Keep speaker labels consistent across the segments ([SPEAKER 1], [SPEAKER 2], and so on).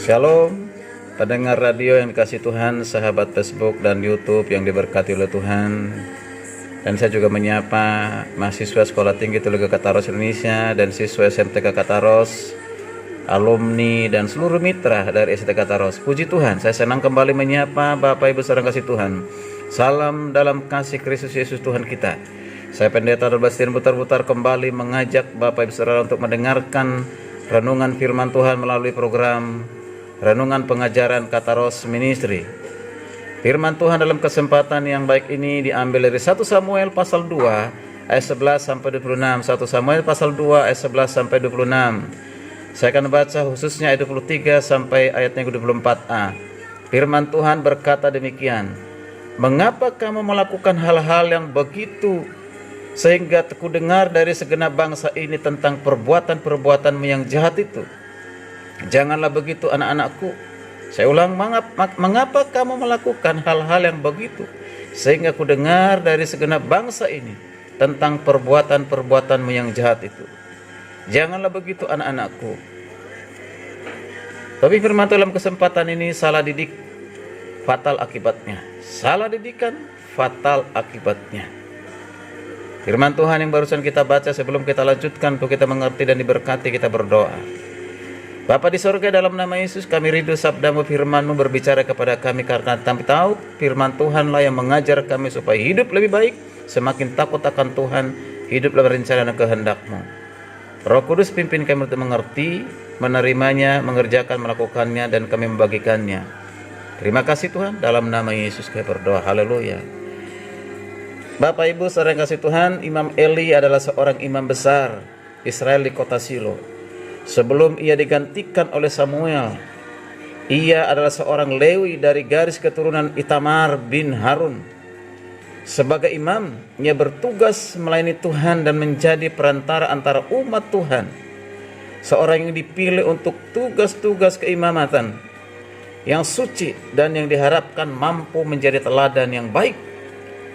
[SPEAKER 1] Shalom, pendengar radio yang dikasih Tuhan, sahabat Facebook dan YouTube yang diberkati oleh Tuhan. Dan saya juga menyapa mahasiswa Sekolah Tinggi Teologi Kataros Indonesia dan siswa SMTK Kataros, alumni dan seluruh mitra dari SMTK Kataros. Puji Tuhan, saya senang kembali menyapa Bapak Ibu saudara kasih Tuhan. Salam dalam kasih Kristus Yesus Tuhan kita. Saya Pendeta Albastin putar-putar kembali mengajak Bapak Ibu saudara untuk mendengarkan renungan firman Tuhan melalui program Renungan Pengajaran Kataros Ministry. Firman Tuhan dalam kesempatan yang baik ini diambil dari 1 Samuel pasal 2 ayat 11 sampai 26. 1 Samuel pasal 2 ayat 11 sampai 26. Saya akan baca khususnya ayat 23 sampai ayatnya 24a. Firman Tuhan berkata demikian. Mengapa kamu melakukan hal-hal yang begitu sehingga ku dengar dari segenap bangsa ini tentang perbuatan-perbuatanmu yang jahat itu? Janganlah begitu anak-anakku. Saya ulang, mengapa kamu melakukan hal-hal yang begitu sehingga ku dengar dari segenap bangsa ini tentang perbuatan-perbuatanmu yang jahat itu? Janganlah begitu anak-anakku. Tapi firman dalam kesempatan ini salah didik, fatal akibatnya. Salah didikan, fatal akibatnya. Firman Tuhan yang barusan kita baca, sebelum kita lanjutkan untuk kita mengerti dan diberkati, kita berdoa. Bapa di sorga, dalam nama Yesus kami rindu sabdamu, firmanmu berbicara kepada kami, karena kami tahu firman Tuhanlah yang mengajar kami supaya hidup lebih baik, semakin takut akan Tuhan, hidup dalam rencana dan kehendakmu. Roh Kudus pimpin kami untuk mengerti, menerimanya, mengerjakan, melakukannya, dan kami membagikannya. Terima kasih Tuhan, dalam nama Yesus kami berdoa, haleluya. Bapak Ibu saudara yang kasih Tuhan, Imam Eli adalah seorang imam besar Israel di kota Shilo. Sebelum ia digantikan oleh Samuel, ia adalah seorang Lewi dari garis keturunan Itamar bin Harun. Sebagai imam, ia bertugas melayani Tuhan dan menjadi perantara antara umat Tuhan. Seorang yang dipilih untuk tugas-tugas keimamatan yang suci dan yang diharapkan mampu menjadi teladan yang baik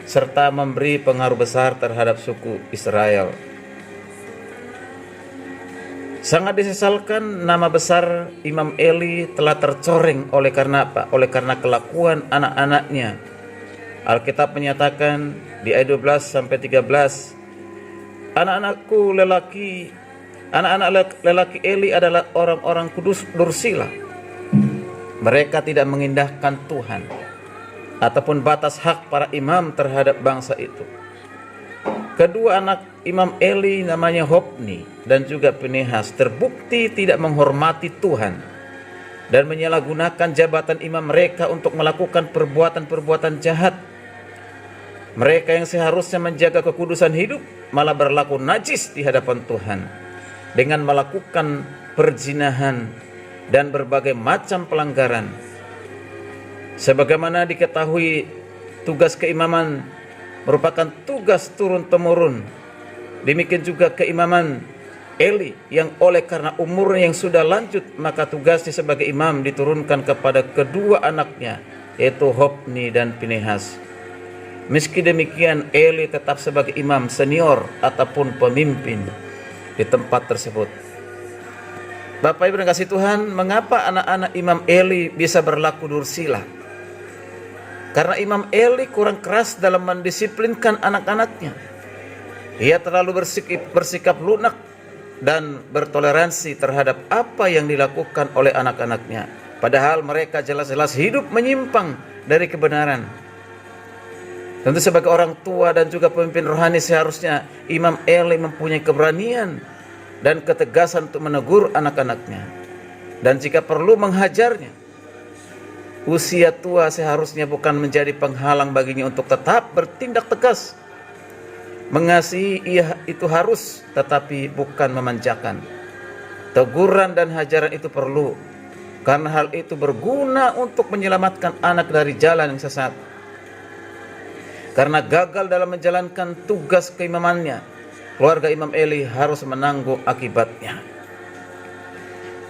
[SPEAKER 1] serta memberi pengaruh besar terhadap suku Israel. Sangat disesalkan nama besar Imam Eli telah tercoreng oleh karena apa? Oleh karena kelakuan anak-anaknya. Alkitab menyatakan di ayat 12 sampai 13, anak-anak lelaki Eli adalah orang-orang kudus dursila. Mereka tidak mengindahkan Tuhan ataupun batas hak para imam terhadap bangsa itu. Kedua anak Imam Eli namanya Hofni dan juga Pinehas terbukti tidak menghormati Tuhan dan menyalahgunakan jabatan imam mereka untuk melakukan perbuatan-perbuatan jahat. Mereka yang seharusnya menjaga kekudusan hidup malah berlaku najis di hadapan Tuhan dengan melakukan perzinahan dan berbagai macam pelanggaran. Sebagaimana diketahui, tugas keimaman merupakan tugas turun-temurun. Demikian juga keimaman Eli yang oleh karena umurnya yang sudah lanjut, maka tugasnya sebagai imam diturunkan kepada kedua anaknya, yaitu Hofni dan Pinehas. Meski demikian, Eli tetap sebagai imam senior ataupun pemimpin di tempat tersebut. Bapak Ibu yang kasih Tuhan, mengapa anak-anak Imam Eli bisa berlaku dursila? Karena Imam Eli kurang keras dalam mendisiplinkan anak-anaknya. Ia terlalu bersikap lunak dan bertoleransi terhadap apa yang dilakukan oleh anak-anaknya. Padahal mereka jelas-jelas hidup menyimpang dari kebenaran. Tentu sebagai orang tua dan juga pemimpin rohani seharusnya Imam Eli mempunyai keberanian dan ketegasan untuk menegur anak-anaknya. Dan jika perlu menghajarnya. Usia tua seharusnya bukan menjadi penghalang baginya untuk tetap bertindak tegas. Mengasihi itu harus, tetapi bukan memanjakan. Teguran dan hajaran itu perlu, karena hal itu berguna untuk menyelamatkan anak dari jalan yang sesat. Karena gagal dalam menjalankan tugas keimamannya, keluarga Imam Eli harus menanggung akibatnya.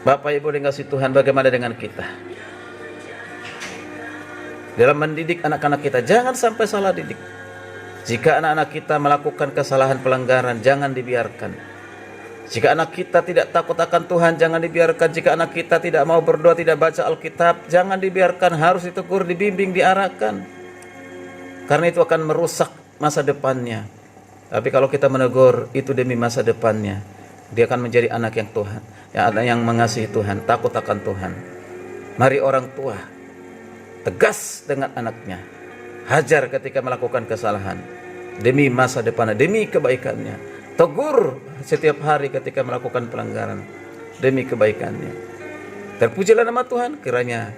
[SPEAKER 1] Bapak Ibu dikasihi Tuhan, bagaimana dengan kita? Dalam mendidik anak-anak kita, jangan sampai salah didik. Jika anak-anak kita melakukan kesalahan pelanggaran, jangan dibiarkan. Jika anak kita tidak takut akan Tuhan, jangan dibiarkan. Jika anak kita tidak mau berdoa, tidak baca Alkitab, jangan dibiarkan, harus ditegur, dibimbing, diarahkan. Karena itu akan merusak masa depannya. Tapi kalau kita menegur, itu demi masa depannya. Dia akan menjadi anak yang Tuhan, yang mengasihi Tuhan, takut akan Tuhan. Mari orang tua tegas dengan anaknya, hajar ketika melakukan kesalahan, demi masa depannya, demi kebaikannya. Tegur setiap hari ketika melakukan pelanggaran, demi kebaikannya. Terpujilah nama Tuhan, kiranya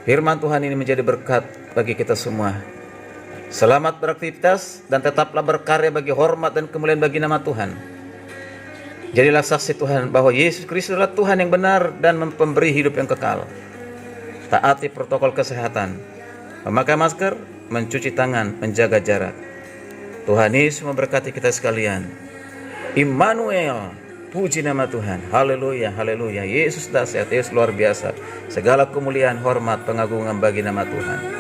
[SPEAKER 1] firman Tuhan ini menjadi berkat bagi kita semua. Selamat beraktivitas dan tetaplah berkarya bagi hormat dan kemuliaan bagi nama Tuhan. Jadilah saksi Tuhan bahwa Yesus Kristus adalah Tuhan yang benar dan memberi hidup yang kekal. Taati protokol kesehatan, memakai masker, mencuci tangan, menjaga jarak. Tuhan Yesus memberkati kita sekalian. Immanuel, puji nama Tuhan. Haleluya, haleluya. Yesus dahsyat, Yesus luar biasa. Segala kemuliaan, hormat, pengagungan bagi nama Tuhan.